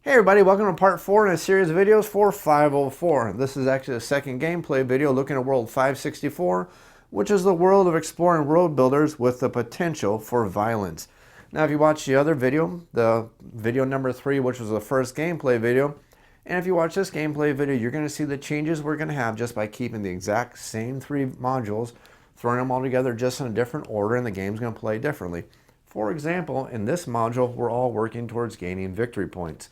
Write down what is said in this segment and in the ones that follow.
Hey everybody, welcome to part 4 in a series of videos for 504. This is actually the second gameplay video looking at World 564, which is the world of exploring world builders with the potential for violence. Now if you watch the other video, the video number 3, which was the first gameplay video, and if you watch this gameplay video, you're going to see the changes we're going to have just by keeping the exact same 3 modules, throwing them all together just in a different order, and the game's going to play differently. For example, in this module, we're all working towards gaining victory points.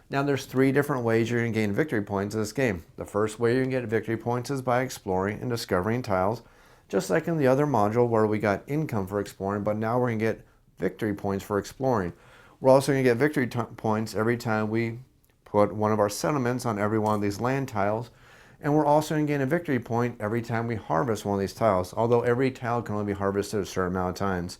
Now there's 3 different ways you're going to gain victory points in this game. The first way you can get victory points is by exploring and discovering tiles, just like in the other module where we got income for exploring, but now we're going to get victory points for exploring. We're also going to get victory points every time we put one of our settlements on every one of these land tiles, and we're also going to gain a victory point every time we harvest one of these tiles, although every tile can only be harvested a certain amount of times.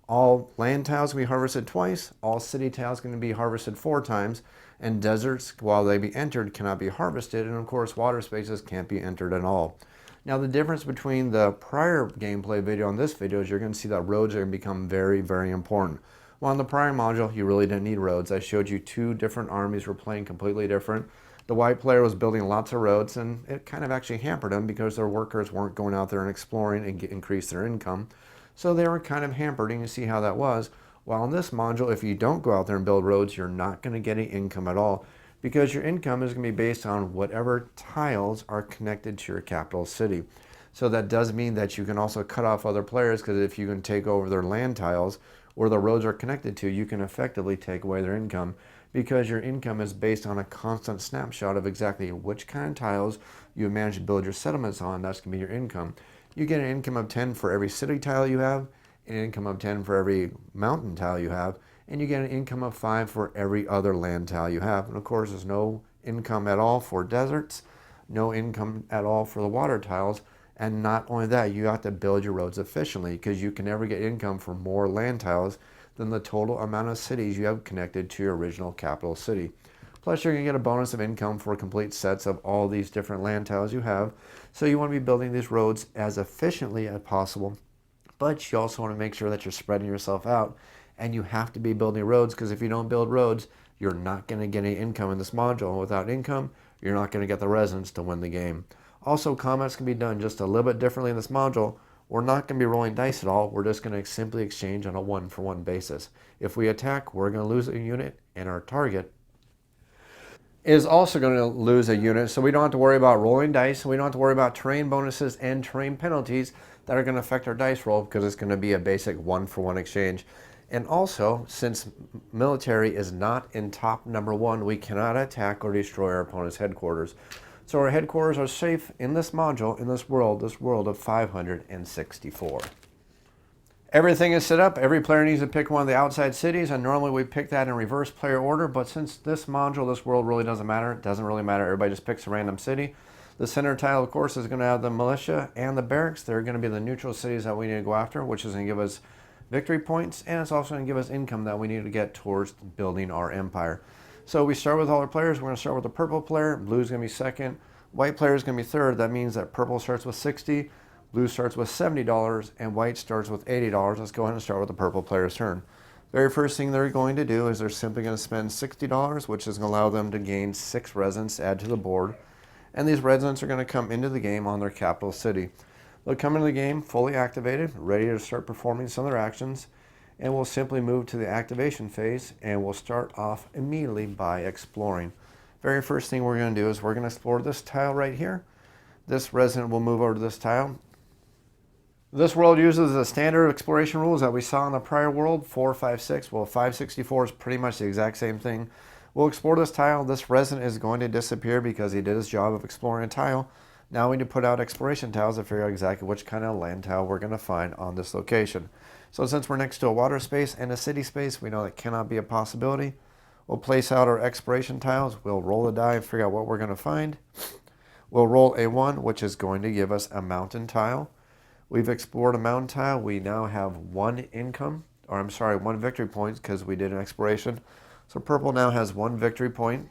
All land tiles can be harvested twice, all city tiles can be harvested 4 times, and deserts, while they be entered, cannot be harvested, and of course water spaces can't be entered at all. Now the difference between the prior gameplay video and this video is you're going to see that roads are going to become very, very important. Well, in the prior module, you really didn't need roads. I showed you 2 different armies were playing completely different. The white player was building lots of roads, and it kind of actually hampered them because their workers weren't going out there and exploring and increase their income. So they were kind of hampered, and you see how that was. While in this module, if you don't go out there and build roads, you're not going to get any income at all, because your income is going to be based on whatever tiles are connected to your capital city. So that does mean that you can also cut off other players, because if you can take over their land tiles where the roads are connected to, you can effectively take away their income, because your income is based on a constant snapshot of exactly which kind of tiles you manage to build your settlements on. That's going to be your income. You get an income of 10 for every city tile you have, an income of 10 for every mountain tile you have, and you get an income of 5 for every other land tile you have. And of course, there's no income at all for deserts, no income at all for the water tiles, and not only that, you have to build your roads efficiently, because you can never get income for more land tiles than the total amount of cities you have connected to your original capital city. Plus, you're going to get a bonus of income for complete sets of all these different land tiles you have. So you want to be building these roads as efficiently as possible, but you also want to make sure that you're spreading yourself out, and you have to be building roads, because if you don't build roads, you're not going to get any income in this module. And without income, you're not going to get the residents to win the game. Also, combats can be done just a little bit differently in this module. We're not going to be rolling dice at all. We're just going to simply exchange on a 1-for-1 basis. If we attack, we're going to lose a unit, and our target is also going to lose a unit, so we don't have to worry about rolling dice, and we don't have to worry about terrain bonuses and terrain penalties that are going to affect our dice roll, because it's going to be a basic 1-for-1 exchange. And also, since military is not in top number 1, we cannot attack or destroy our opponent's headquarters. So our headquarters are safe in this module, in this world of 564. Everything is set up. Every player needs to pick one of the outside cities, and normally we pick that in reverse player order, but since this module, this world really doesn't matter, it doesn't really matter. Everybody just picks a random city. The center tile, of course, is going to have the militia and the barracks. They're going to be the neutral cities that we need to go after, which is going to give us victory points, and it's also going to give us income that we need to get towards building our empire. So we start with all our players. We're going to start with the purple player. Blue is going to be second. White player is going to be third. That means that purple starts with 60. Blue starts with $70, and white starts with $80. Let's go ahead and start with the purple player's turn. Very first thing they're going to do is they're simply going to spend $60, which is going to allow them to gain 6 residents to add to the board. And these residents are going to come into the game on their capital city. They'll come into the game fully activated, ready to start performing some of their actions, and we'll simply move to the activation phase, and we'll start off immediately by exploring. Very first thing we're going to do is we're going to explore this tile right here. This resident will move over to this tile. This world uses the standard exploration rules that we saw in the prior world, 4, 5, 6. Well, 564 is pretty much the exact same thing. We'll explore this tile. This resident is going to disappear because he did his job of exploring a tile. Now we need to put out exploration tiles to figure out exactly which kind of land tile we're going to find on this location. So since we're next to a water space and a city space, we know that cannot be a possibility. We'll place out our exploration tiles. We'll roll the die and figure out what we're going to find. We'll roll a 1, which is going to give us a mountain tile. We've explored a mountain tile. We now have 1 income, or I'm sorry, 1 victory point, because we did an exploration. So purple now has 1 victory point.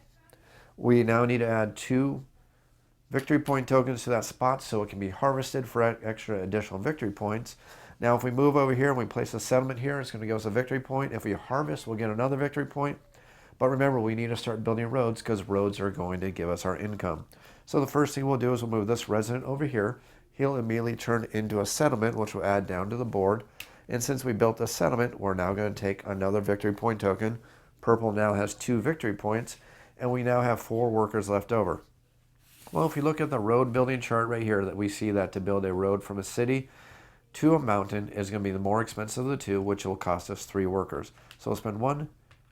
We now need to add 2 victory point tokens to that spot so it can be harvested for extra additional victory points. Now if we move over here and we place a settlement here, it's going to give us a victory point. If we harvest, we'll get another victory point. But remember, we need to start building roads because roads are going to give us our income. So the first thing we'll do is we'll move this resident over here. He'll immediately turn into a settlement, which will add down to the board. And since we built a settlement, we're now going to take another victory point token. Purple now has 2 victory points, and we now have 4 workers left over. Well, if you look at the road building chart right here, that we see that to build a road from a city to a mountain is going to be the more expensive of the two, which will cost us 3 workers. So we'll spend 1,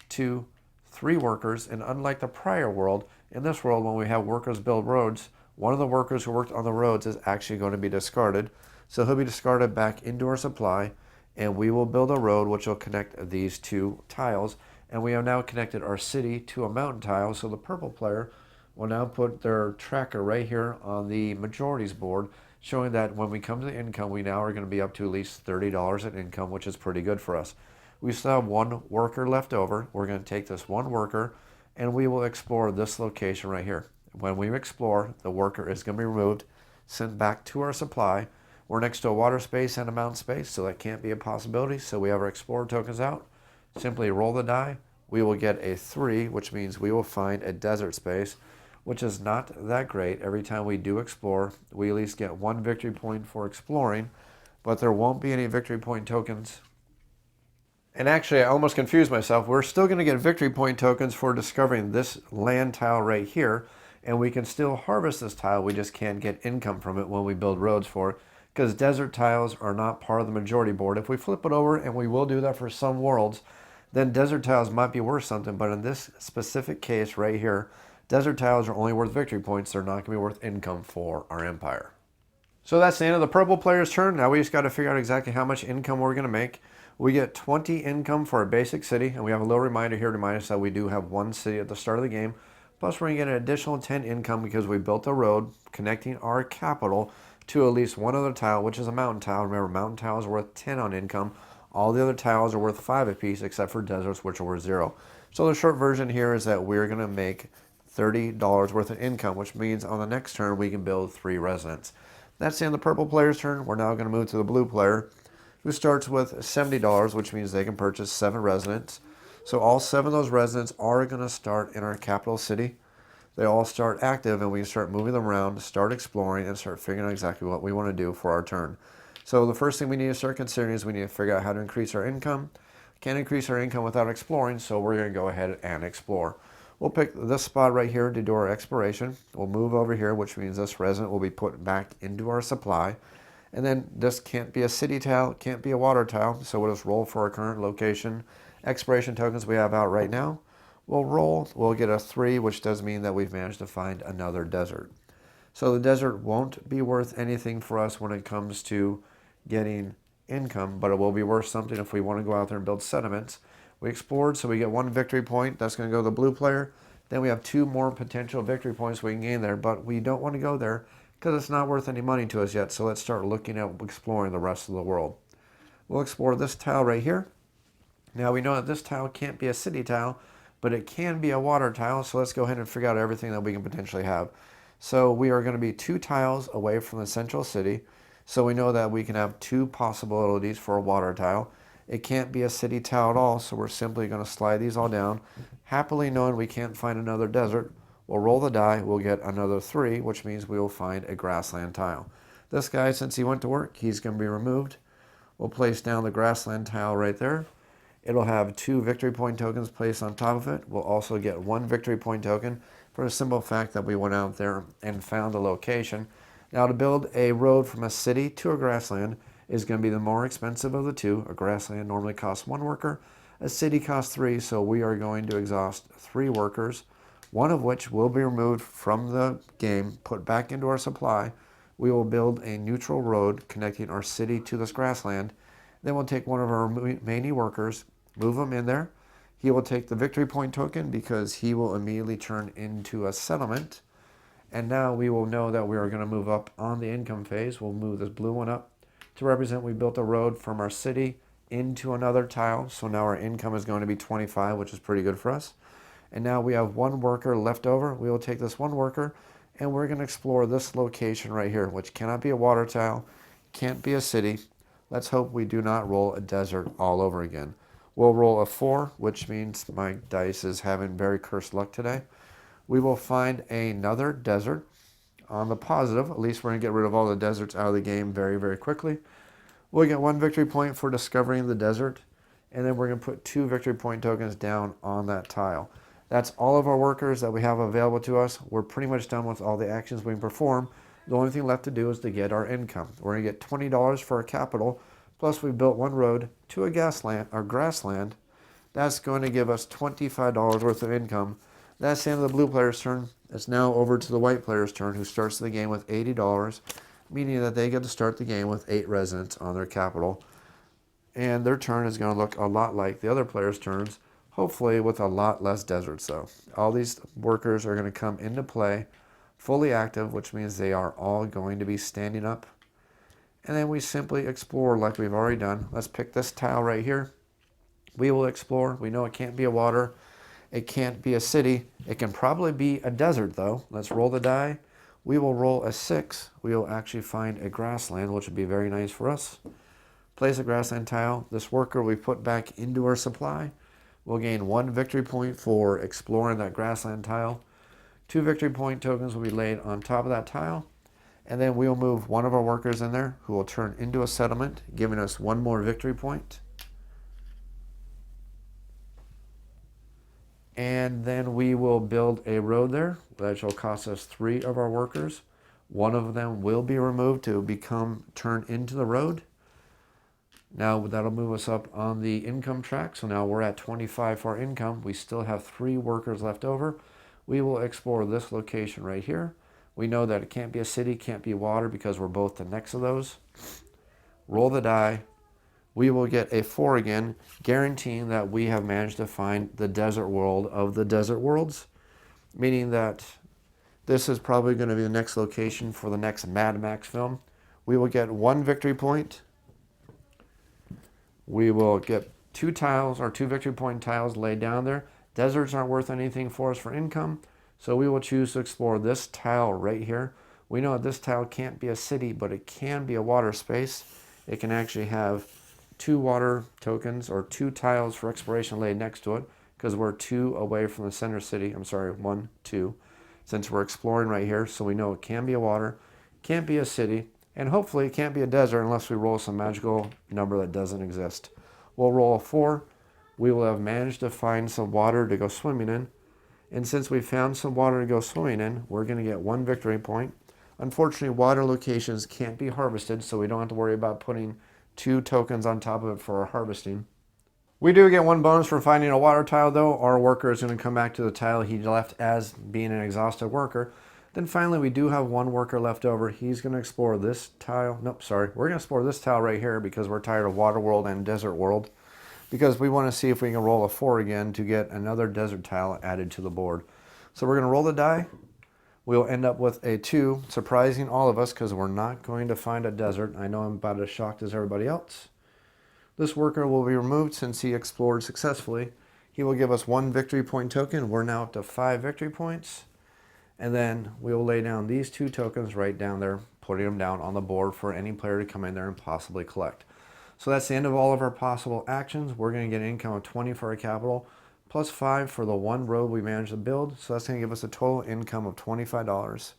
2, 3 workers, and unlike the prior world, in this world when we have workers build roads, one of the workers who worked on the roads is actually going to be discarded. So he'll be discarded back into our supply, and we will build a road which will connect these 2 tiles. And we have now connected our city to a mountain tile, so the purple player will now put their tracker right here on the majorities board, showing that when we come to the income, we now are going to be up to at least $30 in income, which is pretty good for us. We still have 1 worker left over. We're going to take this 1 worker, and we will explore this location right here. When we explore, the worker is going to be removed, sent back to our supply. We're next to a water space and a mountain space, so that can't be a possibility. So we have our explorer tokens out. Simply roll the die. We will get a 3, which means we will find a desert space, which is not that great. Every time we do explore, we at least get 1 victory point for exploring, but there won't be any victory point tokens. And actually, I almost confused myself. We're still going to get victory point tokens for discovering this land tile right here, and we can still harvest this tile. We just can't get income from it when we build roads for it, because desert tiles are not part of the majority board. If we flip it over, and we will do that for some worlds, then desert tiles might be worth something, but in this specific case right here, desert tiles are only worth victory points. They're not going to be worth income for our empire. So that's the end of the purple player's turn. Now we just got to figure out exactly how much income we're going to make. We get 20 income for a basic city, and we have a little reminder here to remind us that we do have 1 city at the start of the game. Plus we're going to get an additional 10 income because we built a road connecting our capital to at least 1 other tile, which is a mountain tile. Remember, mountain tiles are worth 10 on income. All the other tiles are worth 5 apiece except for deserts, which are worth 0. So the short version here is that we're going to make $30 worth of income, which means on the next turn we can build 3 residents. That's the end of the purple player's turn. We're now going to move to the blue player, who starts with $70, which means they can purchase 7 residents. So all 7 of those residents are going to start in our capital city. They all start active, and we can start moving them around, start exploring, and start figuring out exactly what we want to do for our turn. So the first thing we need to start considering is we need to figure out how to increase our income. Can't increase our income without exploring, so we're going to go ahead and explore. We'll pick this spot right here to do our exploration. We'll move over here, which means this resident will be put back into our supply. And then this can't be a city tile, can't be a water tile, so we'll just roll for our current location. Exploration tokens we have out right now. We'll roll, we'll get a 3, which does mean that we've managed to find another desert. So the desert won't be worth anything for us when it comes to getting income, but it will be worth something if we want to go out there and build settlements. We explored, so we get 1 victory point. That's going to go to the blue player. Then we have 2 more potential victory points we can gain there, but we don't want to go there because it's not worth any money to us yet. So let's start looking at exploring the rest of the world. We'll explore this tile right here. Now we know that this tile can't be a city tile, but it can be a water tile. So let's go ahead and figure out everything that we can potentially have. So we are going to be 2 tiles away from the central city. So we know that we can have 2 possibilities for a water tile. It can't be a city tile at all, so we're simply going to slide these all down. Happily knowing we can't find another desert, we'll roll the die, we'll get another 3, which means we will find a grassland tile. This guy, since he went to work, he's going to be removed. We'll place down the grassland tile right there. It'll have 2 victory point tokens placed on top of it. We'll also get 1 victory point token for the simple fact that we went out there and found a location. Now to build a road from a city to a grassland is going to be the more expensive of the 2. A grassland normally costs 1 worker. A city costs 3, so we are going to exhaust 3 workers, 1 of which will be removed from the game, put back into our supply. We will build a neutral road connecting our city to this grassland. Then we'll take 1 of our remaining workers, move him in there. He will take the victory point token because he will immediately turn into a settlement. And now we will know that we are going to move up on the income phase. We'll move this blue one up to represent we built a road from our city into another tile. So now our income is going to be 25, which is pretty good for us. And now we have 1 worker left over. We will take this 1 worker and we're going to explore this location right here, which cannot be a water tile, can't be a city. Let's hope we do not roll a desert all over again. We'll roll a 4, which means my dice is having very cursed luck today. We will find another desert. On the positive, at least we're going to get rid of all the deserts out of the game very, very quickly. We'll get 1 victory point for discovering the desert, and then we're going to put 2 victory point tokens down on that tile. That's all of our workers that we have available to us. We're pretty much done with all the actions we can perform. The only thing left to do is to get our income. We're going to get $20 for our capital, plus we built 1 road to a grassland. That's going to give us $25 worth of income. That's the end of the blue player's turn. It's now over to the white player's turn, who starts the game with $80, meaning that they get to start the game with 8 residents on their capital. And their turn is going to look a lot like the other players' turns, hopefully with a lot less deserts though. All these workers are going to come into play fully active, which means they are all going to be standing up. And then we simply explore like we've already done. Let's pick this tile right here. We will explore. We know it can't be a water. It can't be a city. It can probably be a desert though. Let's roll the die. We will roll a 6. We will actually find a grassland, which would be very nice for us. Place a grassland tile. This worker we put back into our supply. We'll gain 1 victory point for exploring that grassland tile. 2 victory point tokens will be laid on top of that tile. And then we'll move 1 of our workers in there who will turn into a settlement, giving us 1 more victory point. And then we will build a road there that will cost us 3 of our workers. 1 of them will be removed to turn into the road. Now that'll move us up on the income track. So now we're at 25 for our income. We still have 3 workers left over. We will explore this location right here. We know that it can't be a city, can't be water, because we're both the next of those. Roll the die. We will get a 4 again, guaranteeing that we have managed to find the desert world of the desert worlds, meaning that this is probably going to be the next location for the next Mad Max film. We will get 1 victory point. We will get 2 tiles, or 2 victory point tiles laid down there. Deserts aren't worth anything for us for income, so we will choose to explore this tile right here. We know that this tile can't be a city, but it can be a water space. It can actually have 2 water tokens or 2 tiles for exploration laid next to it, because we're 2 away from the center city. I'm sorry, 1, 2, since we're exploring right here. So we know it can be a water, can't be a city, and hopefully it can't be a desert unless we roll some magical number that doesn't exist. We'll roll a 4. We will have managed to find some water to go swimming in. And since we found some water to go swimming in, we're going to get 1 victory point. Unfortunately, water locations can't be harvested, so we don't have to worry about putting 2 tokens on top of it for our harvesting. We do get 1 bonus for finding a water tile though. Our worker is going to come back to the tile he left as being an exhausted worker. Then finally we do have 1 worker left over. He's going to explore this tile. Nope, sorry. We're going to explore this tile right here because we're tired of water world and desert world. Because we want to see if we can roll a 4 again to get another desert tile added to the board. So we're going to roll the die. We'll end up with a 2, surprising all of us because we're not going to find a desert. I know I'm about as shocked as everybody else. This worker will be removed since he explored successfully. He will give us 1 victory point token. We're now up to 5 victory points. And then we'll lay down these 2 tokens right down there, putting them down on the board for any player to come in there and possibly collect. So that's the end of all of our possible actions. We're going to get an income of 20 for our capital, plus 5 for the 1 road we managed to build. So that's going to give us a total income of $25.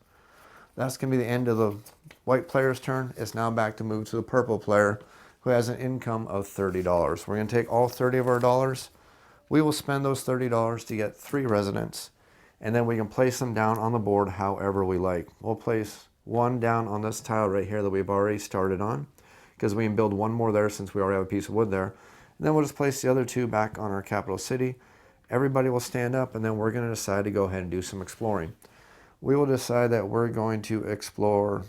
That's going to be the end of the white player's turn. It's now back to move to the purple player, who has an income of $30. We're going to take all 30 of our dollars. We will spend those $30 to get 3 residents, and then we can place them down on the board however we like. We'll place 1 down on this tile right here that we've already started on, because we can build 1 more there since we already have a piece of wood there. And then we'll just place the other 2 back on our capital city. Everybody will stand up, and then we're going to decide to go ahead and do some exploring. We will decide that we're going to explore,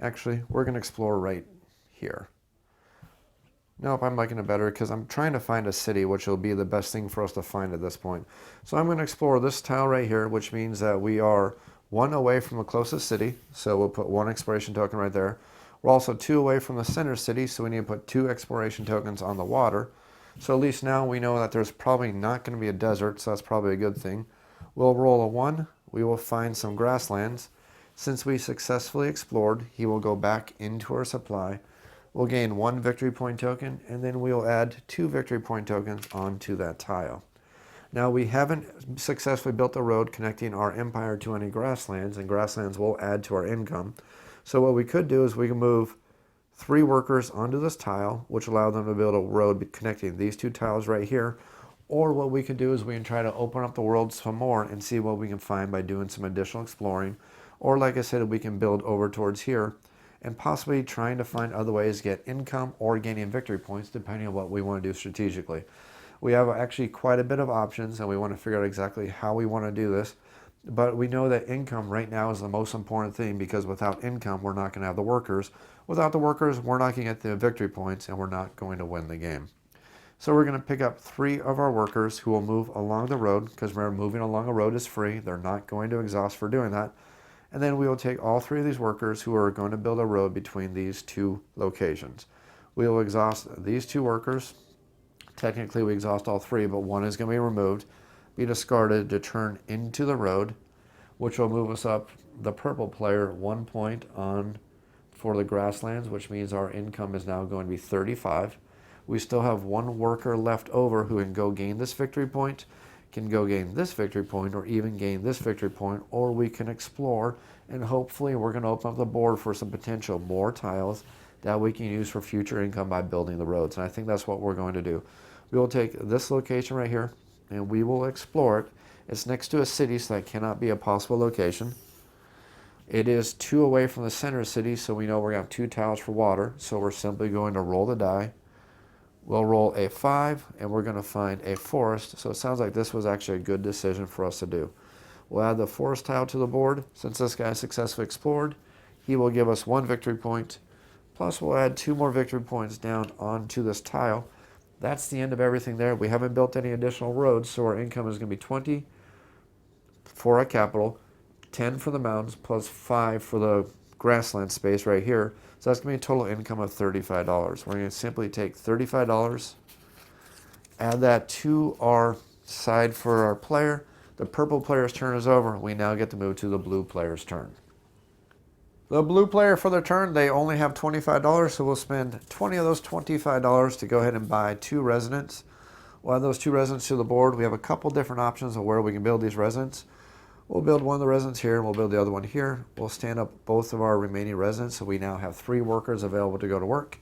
actually, we're going to explore right here. Nope, I'm liking it better because I'm trying to find a city, which will be the best thing for us to find at this point. So I'm going to explore this tile right here, which means that we are 1 away from the closest city. So we'll put 1 exploration token right there. We're also 2 away from the center city, so we need to put 2 exploration tokens on the water. So at least now we know that there's probably not going to be a desert, so that's probably a good thing. We'll roll a 1. We will find some grasslands. Since we successfully explored, he will go back into our supply. We'll gain 1 victory point token, and then we'll add 2 victory point tokens onto that tile. Now, we haven't successfully built a road connecting our empire to any grasslands, and grasslands will add to our income. So what we could do is we can move 3 workers onto this tile, which allow them to build a road connecting these 2 tiles right here. Or what we can do is we can try to open up the world some more and see what we can find by doing some additional exploring. Or like I said, we can build over towards here and possibly trying to find other ways to get income or gaining victory points depending on what we want to do strategically. We have actually quite a bit of options, and we want to figure out exactly how we want to do this. But we know that income right now is the most important thing, because without income, we're not going to have the workers. Without the workers, we're not going to get the victory points, and we're not going to win the game. So we're going to pick up 3 of our workers who will move along the road, because remember, moving along a road is free. They're not going to exhaust for doing that. And then we will take all 3 of these workers who are going to build a road between these 2 locations. We will exhaust these 2 workers. Technically, we exhaust all 3, but 1 is going to be removed, be discarded to turn into the road, which will move us up the purple player 1 point on for the grasslands, which means our income is now going to be 35. We still have 1 worker left over who can go gain this victory point, can go gain this victory point, or even gain this victory point, or we can explore, and hopefully we're going to open up the board for some potential more tiles that we can use for future income by building the roads. And I think that's what we're going to do. We will take this location right here, and we will explore it. It's next to a city, so that cannot be a possible location. It is 2 away from the center city, so we know we're going to have 2 tiles for water, so we're simply going to roll the die. We'll roll a 5, and we're going to find a forest, so it sounds like this was actually a good decision for us to do. We'll add the forest tile to the board. Since this guy successfully explored, he will give us 1 victory point, plus we'll add 2 more victory points down onto this tile. That's the end of everything there. We haven't built any additional roads, so our income is going to be 20 for our capital, 10 for the mountains, plus 5 for the grassland space right here. So that's going to be a total income of $35. We're going to simply take $35, add that to our side for our player. The purple player's turn is over. We now get to move to the blue player's turn. The blue player for their turn, they only have $25, so we'll spend 20 of those $25 to go ahead and buy 2 residents. We'll add those 2 residents to the board. We have a couple different options of where we can build these residents. We'll build one of the residents here, and we'll build the other one here. We'll stand up both of our remaining residents, so we now have 3 workers available to go to work.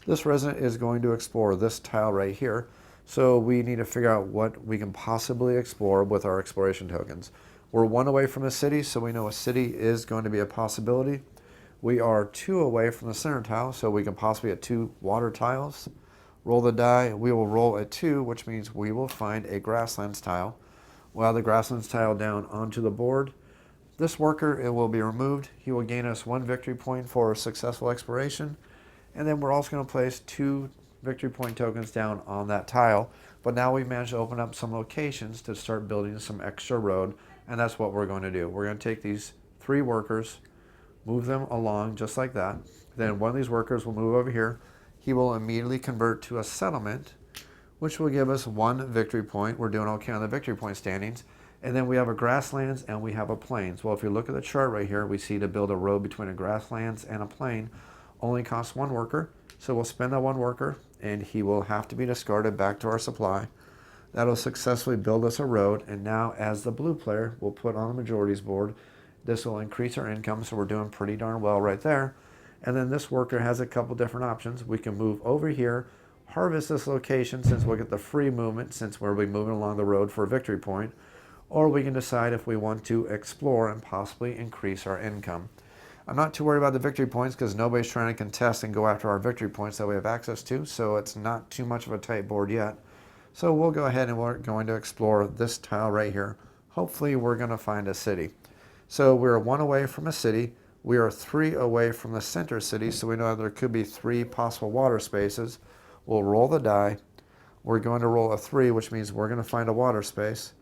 This resident is going to explore this tile right here, so we need to figure out what we can possibly explore with our exploration tokens. We're 1 away from a city, so we know a city is going to be a possibility. We are 2 away from the center tile, so we can possibly get 2 water tiles. Roll the die. We will roll a 2, which means we will find a grasslands tile. We'll add the grasslands tile down onto the board. This worker, it will be removed. He will gain us 1 victory point for successful exploration. And then we're also going to place 2 victory point tokens down on that tile. But now we've managed to open up some locations to start building some extra road. And that's what we're going to do. We're going to take these 3 workers, move them along just like that. Then one of these workers will move over here. He will immediately convert to a settlement, which will give us 1 victory point. We're doing okay on the victory point standings. And then we have a grasslands and we have a plains. Well, if you look at the chart right here, we see to build a road between a grasslands and a plain only costs 1 worker. So we'll spend that 1 worker, and he will have to be discarded back to our supply. That'll successfully build us a road. And now, as the blue player, we'll put on the majorities board. This will increase our income, so we're doing pretty darn well right there. And then this worker has a couple different options. We can move over here, harvest this location since we'll get the free movement since we'll be moving along the road for a victory point. Or we can decide if we want to explore and possibly increase our income. I'm not too worried about the victory points because nobody's trying to contest and go after our victory points that we have access to, so it's not too much of a tight board yet. So we'll go ahead and we're going to explore this tile right here. Hopefully we're going to find a city. So we're 1 away from a city. We are 3 away from the center city, so we know there could be 3 possible water spaces. We'll roll the die. We're going to roll a 3, which means we're going to find a water space.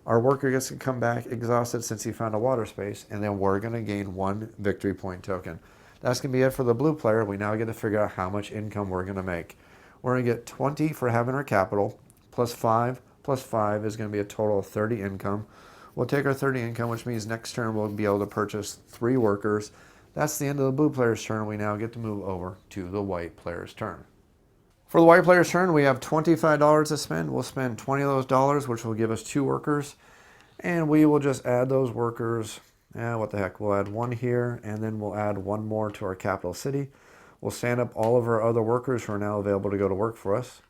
Our worker gets to come back exhausted since he found a water space, and then we're going to gain 1 victory point token. That's going to be it for the blue player. We now get to figure out how much income we're going to make. We're going to get 20 for having our capital, plus 5 is going to be a total of 30 income. We'll take our 30 income, which means next turn we'll be able to purchase 3 workers. That's the end of the blue player's turn. We now get to move over to the white player's turn. For the white player's turn, we have $25 to spend. We'll spend 20 of those dollars, which will give us 2 workers. And we will just add those workers. What the heck, we'll add 1 here, and then we'll add 1 more to our capital city. We'll stand up all of our other workers who are now available to go to work for us.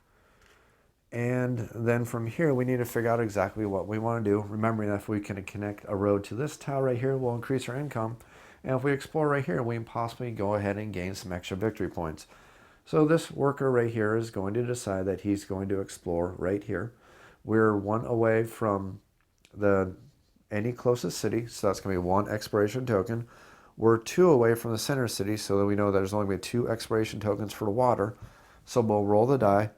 And then from here, we need to figure out exactly what we want to do. Remembering that if we can connect a road to this tile right here, we'll increase our income. And if we explore right here, we can possibly go ahead and gain some extra victory points. So this worker right here is going to decide that he's going to explore right here. We're 1 away from any closest city, so that's going to be 1 exploration token. We're 2 away from the center city, so that we know there's only going to be 2 exploration tokens for the water. So we'll roll the die.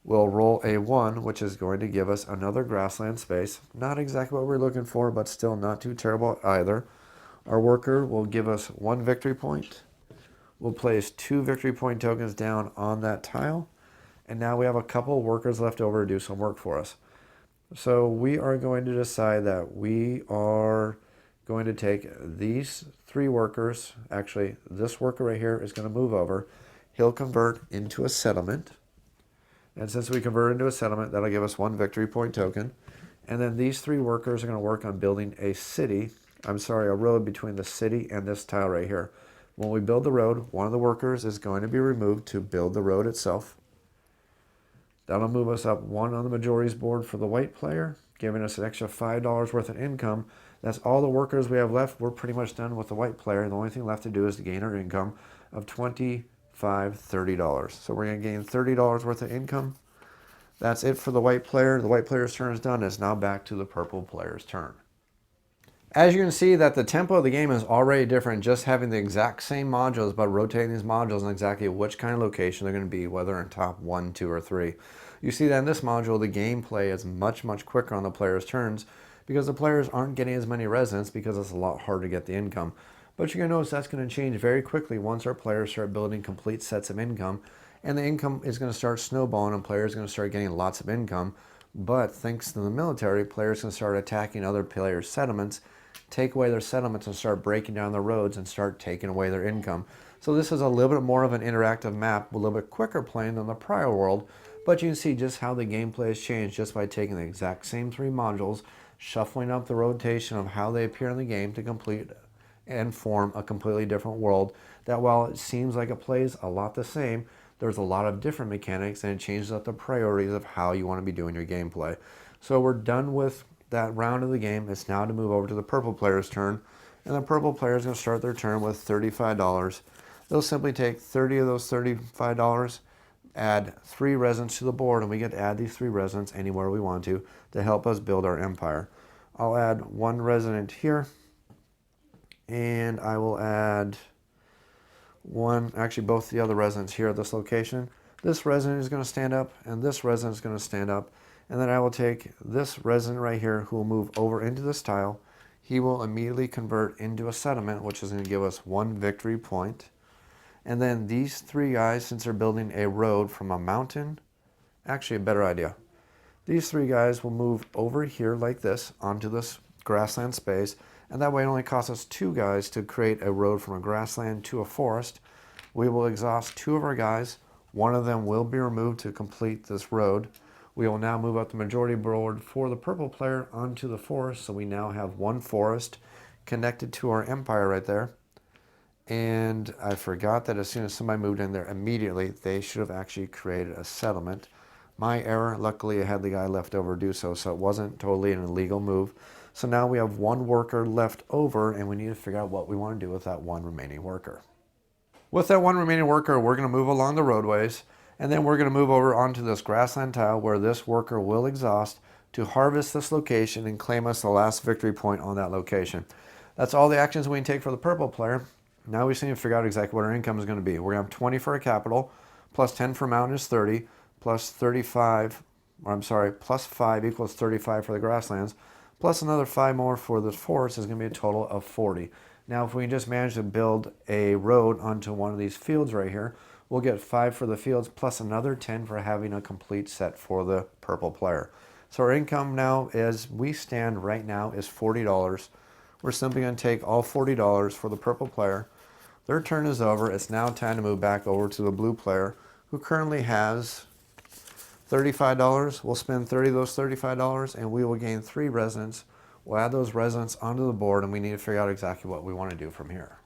We'll roll a 1, which is going to give us another grassland space. Not exactly what we're looking for, but still not too terrible either. Our worker will give us 1 victory point. We'll place 2 victory point tokens down on that tile. And now we have a couple workers left over to do some work for us. So we are going to decide that we are going to take these 3 workers. Actually, this worker right here is going to move over. He'll convert into a settlement. And since we convert into a settlement, that'll give us 1 victory point token. And then these 3 workers are going to work on building a road between the city and this tile right here. When we build the road, 1 of the workers is going to be removed to build the road itself. That'll move us up 1 on the majorities board for the white player, giving us an extra $5 worth of income. That's all the workers we have left. We're pretty much done with the white player. The only thing left to do is to gain our income of $25, $30. So we're going to gain $30 worth of income. That's it for the white player. The white player's turn is done. It's now back to the purple player's turn. As you can see that the tempo of the game is already different, just having the exact same modules, but rotating these modules and exactly which kind of location they're going to be, whether in top 1, 2, or 3. You see that in this module, the gameplay is much, much quicker on the player's turns because the players aren't getting as many residents because it's a lot harder to get the income. But you're going to notice that's going to change very quickly once our players start building complete sets of income, and the income is going to start snowballing and players are going to start getting lots of income. But thanks to the military, players can start attacking other players' settlements, take away their settlements, and start breaking down the roads and start taking away their income. So this is a little bit more of an interactive map, a little bit quicker playing than the prior world, but you can see just how the gameplay has changed just by taking the exact same 3 modules, shuffling up the rotation of how they appear in the game to complete and form a completely different world that, while it seems like it plays a lot the same, there's a lot of different mechanics, and it changes up the priorities of how you want to be doing your gameplay. So we're done with that round of the game. It's now to move over to the purple player's turn, and the purple player is going to start their turn with $35. They'll simply take 30 of those $35, add 3 residents to the board, and we get to add these 3 residents anywhere we want to help us build our empire. I'll add 1 resident here, and I will add both the other residents here at this location. This resident is going to stand up, and this resident is going to stand up. And then I will take this resident right here who will move over into this tile. He will immediately convert into a settlement, which is going to give us 1 victory point. And then these 3 guys, since they're building a road from a mountain, actually a better idea. These 3 guys will move over here like this onto this grassland space. And that way it only costs us 2 guys to create a road from a grassland to a forest. We will exhaust 2 of our guys. 1 of them will be removed to complete this road. We will now move up the majority board for the purple player onto the forest. So we now have 1 forest connected to our empire right there. And I forgot that as soon as somebody moved in there, immediately they should have actually created a settlement. My error, luckily I had the guy left over do so it wasn't totally an illegal move. So now we have 1 worker left over, and we need to figure out what we want to do with that 1 remaining worker. With that 1 remaining worker, we're going to move along the roadways. And then we're going to move over onto this grassland tile where this worker will exhaust to harvest this location and claim us the last victory point on that location. That's all the actions we can take for the purple player. Now we just need to figure out exactly what our income is going to be. We're going to have 20 for a capital, plus 10 for mountain is 30, plus 5 equals 35 for the grasslands, plus another 5 more for the forest is going to be a total of 40. Now if we can just manage to build a road onto one of these fields right here, we'll get 5 for the fields plus another 10 for having a complete set for the purple player. So our income now, as we stand right now, is $40. we're simply going to take all $40 for the purple player. Their turn is over. It's now time to move back over to the blue player, who currently has $35. We'll spend 30 of those $35, and we will gain 3 residents. We'll add those residents onto the board, and we need to figure out exactly what we want to do from here.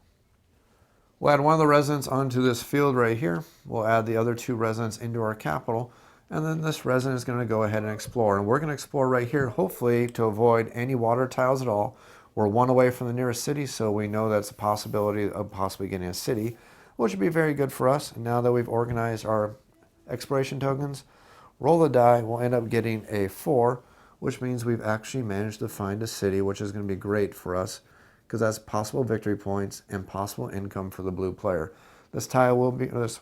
We'll add one of the residents onto this field right here. We'll add the other 2 residents into our capital, and then this resident is going to go ahead and explore. And we're going to explore right here, hopefully to avoid any water tiles at all. We're 1 away from the nearest city, so we know that's a possibility of possibly getting a city, which would be very good for us. And now that we've organized our exploration tokens, roll the die, we'll end up getting a 4, which means we've actually managed to find a city, which is going to be great for us because that's possible victory points and possible income for the blue player. This tile will be, this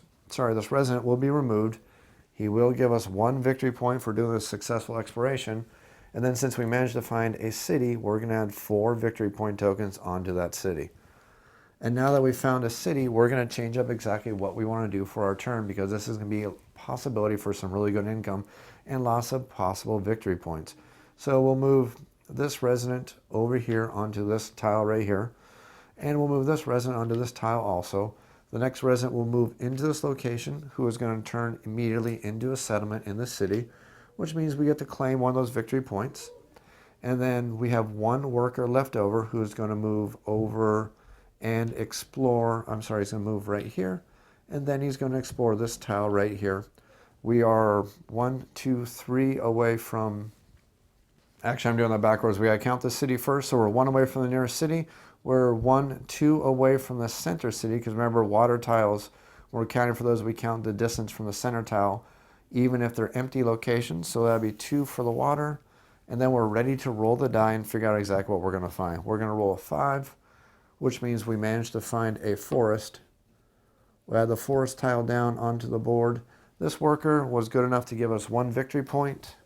resident will be removed. He will give us 1 victory point for doing a successful exploration. And then since we managed to find a city, we're going to add 4 victory point tokens onto that city. And now that we've found a city, we're going to change up exactly what we want to do for our turn, because this is going to be a possibility for some really good income and lots of possible victory points. So we'll move this resident over here onto this tile right here, and we'll move this resident onto this tile also. The next resident will move into this location, who is going to turn immediately into a settlement in the city, which means we get to claim 1 of those victory points. And then we have 1 worker left over who's going to move over and explore. He's going to move right here, and then he's going to explore this tile right here. We are 1, 2, 3 away from, actually I'm doing that backwards. We got to count the city first, so we're 1 away from the nearest city. We're 1, 2 away from the center city, because remember, water tiles, when we're counting for those, we count the distance from the center tile, even if they're empty locations. So that'd be 2 for the water, and then we're ready to roll the die and figure out exactly what we're going to find. We're going to roll a 5, which means we managed to find a forest. We'll add the forest tile down onto the board. This worker was good enough to give us 1 victory point.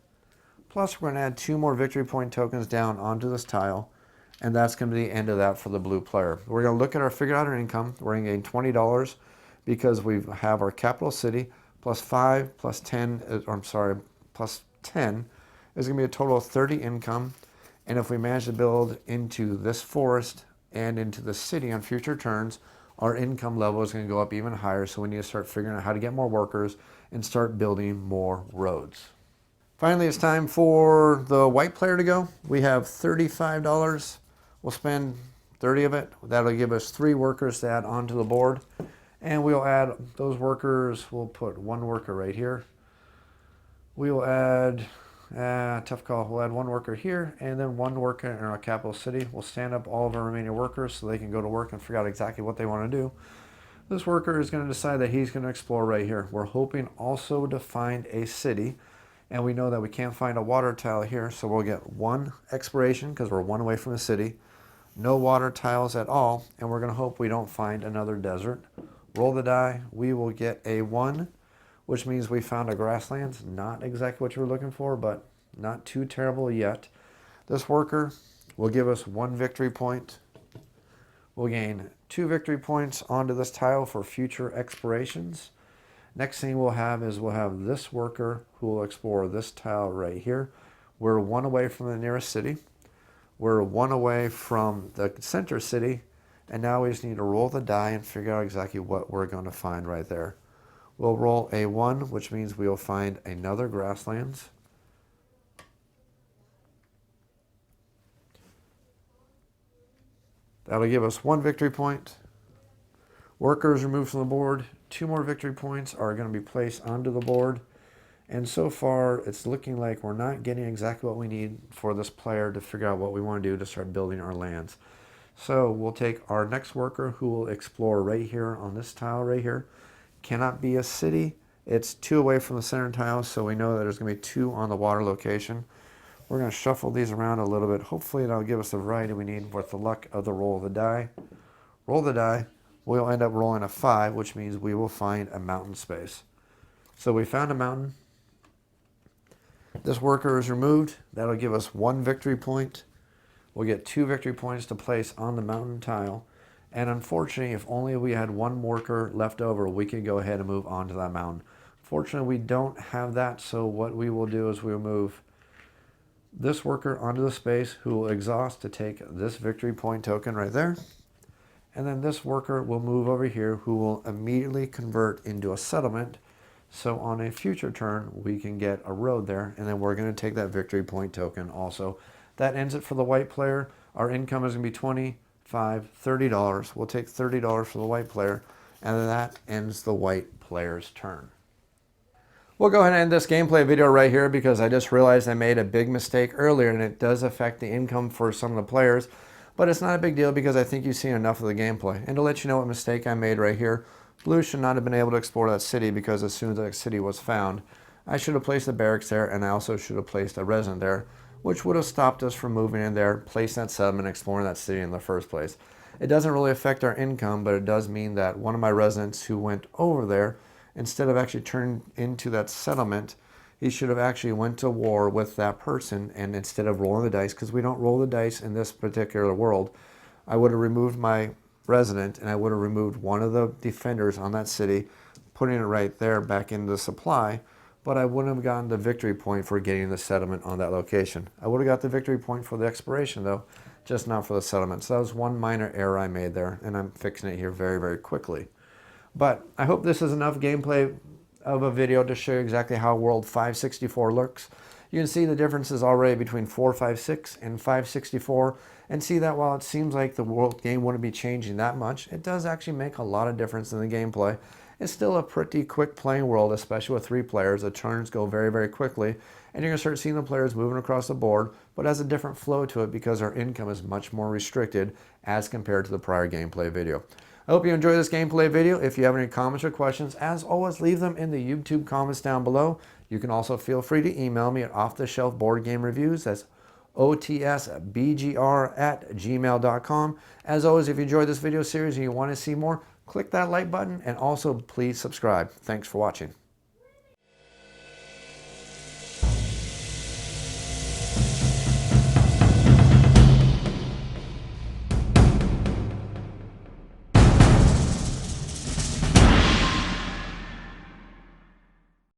Plus, we're going to add 2 more victory point tokens down onto this tile. And that's going to be the end of that for the blue player. We're going to look at our figure out our income. We're going to gain $20 because we have our capital city plus 5 plus 10, plus 10 is going to be a total of 30 income. And if we manage to build into this forest and into the city on future turns, our income level is going to go up even higher. So we need to start figuring out how to get more workers and start building more roads. Finally, it's time for the white player to go. We have $35. We'll spend 30 of it. That'll give us 3 workers to add onto the board. And we'll add those workers. We'll put 1 worker right here. We will add, tough call, we'll add 1 worker here and then 1 worker in our capital city. We'll stand up all of our remaining workers so they can go to work and figure out exactly what they want to do. This worker is going to decide that he's going to explore right here. We're hoping also to find a city. And we know that we can't find a water tile here, so we'll get 1 exploration because we're 1 away from the city. No water tiles at all, and we're going to hope we don't find another desert. Roll the die. We will get a 1, which means we found a grasslands. Not exactly what you were looking for, but not too terrible yet. This worker will give us 1 victory point. We'll gain 2 victory points onto this tile for future explorations. Next thing we'll have is we'll have this worker who will explore this tile right here. We're 1 away from the nearest city. We're 1 away from the center city. And now we just need to roll the die and figure out exactly what we're going to find right there. We'll roll a 1, which means we'll find another grasslands. That'll give us 1 victory point. Workers removed from the board. 2 more victory points are going to be placed onto the board. And so far, it's looking like we're not getting exactly what we need for this player to figure out what we want to do to start building our lands. So we'll take our next worker who will explore right here on this tile right here. Cannot be a city. It's 2 away from the center tile, so we know that there's going to be 2 on the water location. We're going to shuffle these around a little bit. Hopefully that'll give us the variety we need with the luck of the roll of the die. Roll the die. We'll end up rolling a 5, which means we will find a mountain space. So we found a mountain. This worker is removed. That'll give us 1 victory point. We'll get 2 victory points to place on the mountain tile. And unfortunately, if only we had 1 worker left over, we could go ahead and move on to that mountain. Fortunately, we don't have that, so what we will do is we'll move this worker onto the space who will exhaust to take this victory point token right there. And then this worker will move over here who will immediately convert into a settlement. So on a future turn, we can get a road there, and then we're going to take that victory point token also. That ends it for the white player. Our income is going to be $25, $30. We'll take $30 for the white player, and then that ends the white player's turn. We'll go ahead and end this gameplay video right here because I just realized I made a big mistake earlier, and it does affect the income for some of the players. But it's not a big deal because I think you've seen enough of the gameplay. And to let you know what mistake I made right here, blue should not have been able to explore that city because as soon as that city was found, I should have placed a barracks there, and I also should have placed a resident there, which would have stopped us from moving in there, placing that settlement, exploring that city in the first place. It doesn't really affect our income, but it does mean that one of my residents who went over there, instead of actually turning into that settlement, he should have actually went to war with that person, and instead of rolling the dice, because we don't roll the dice in this particular world, I would have removed my resident and I would have removed one of the defenders on that city, putting it right there back into the supply, but I wouldn't have gotten the victory point for getting the settlement on that location. I would have got the victory point for the exploration though, just not for the settlement. So that was one minor error I made there, and I'm fixing it here very, very quickly. But I hope this is enough gameplay of a video to show you exactly how World 564 looks. You can see the differences already between 456 and 564, and see that while it seems like the world game wouldn't be changing that much, it does actually make a lot of difference in the gameplay. It's still a pretty quick playing world, especially with 3 players. The turns go very, very quickly, and you're going to start seeing the players moving across the board, but has a different flow to it because our income is much more restricted as compared to the prior gameplay video. I hope you enjoyed this gameplay video. If you have any comments or questions, as always, leave them in the YouTube comments down below. You can also feel free to email me at offtheshelfboardgamereviews. That's otsbgr@gmail.com. As always, if you enjoyed this video series and you want to see more, click that like button, and also please subscribe. Thanks for watching.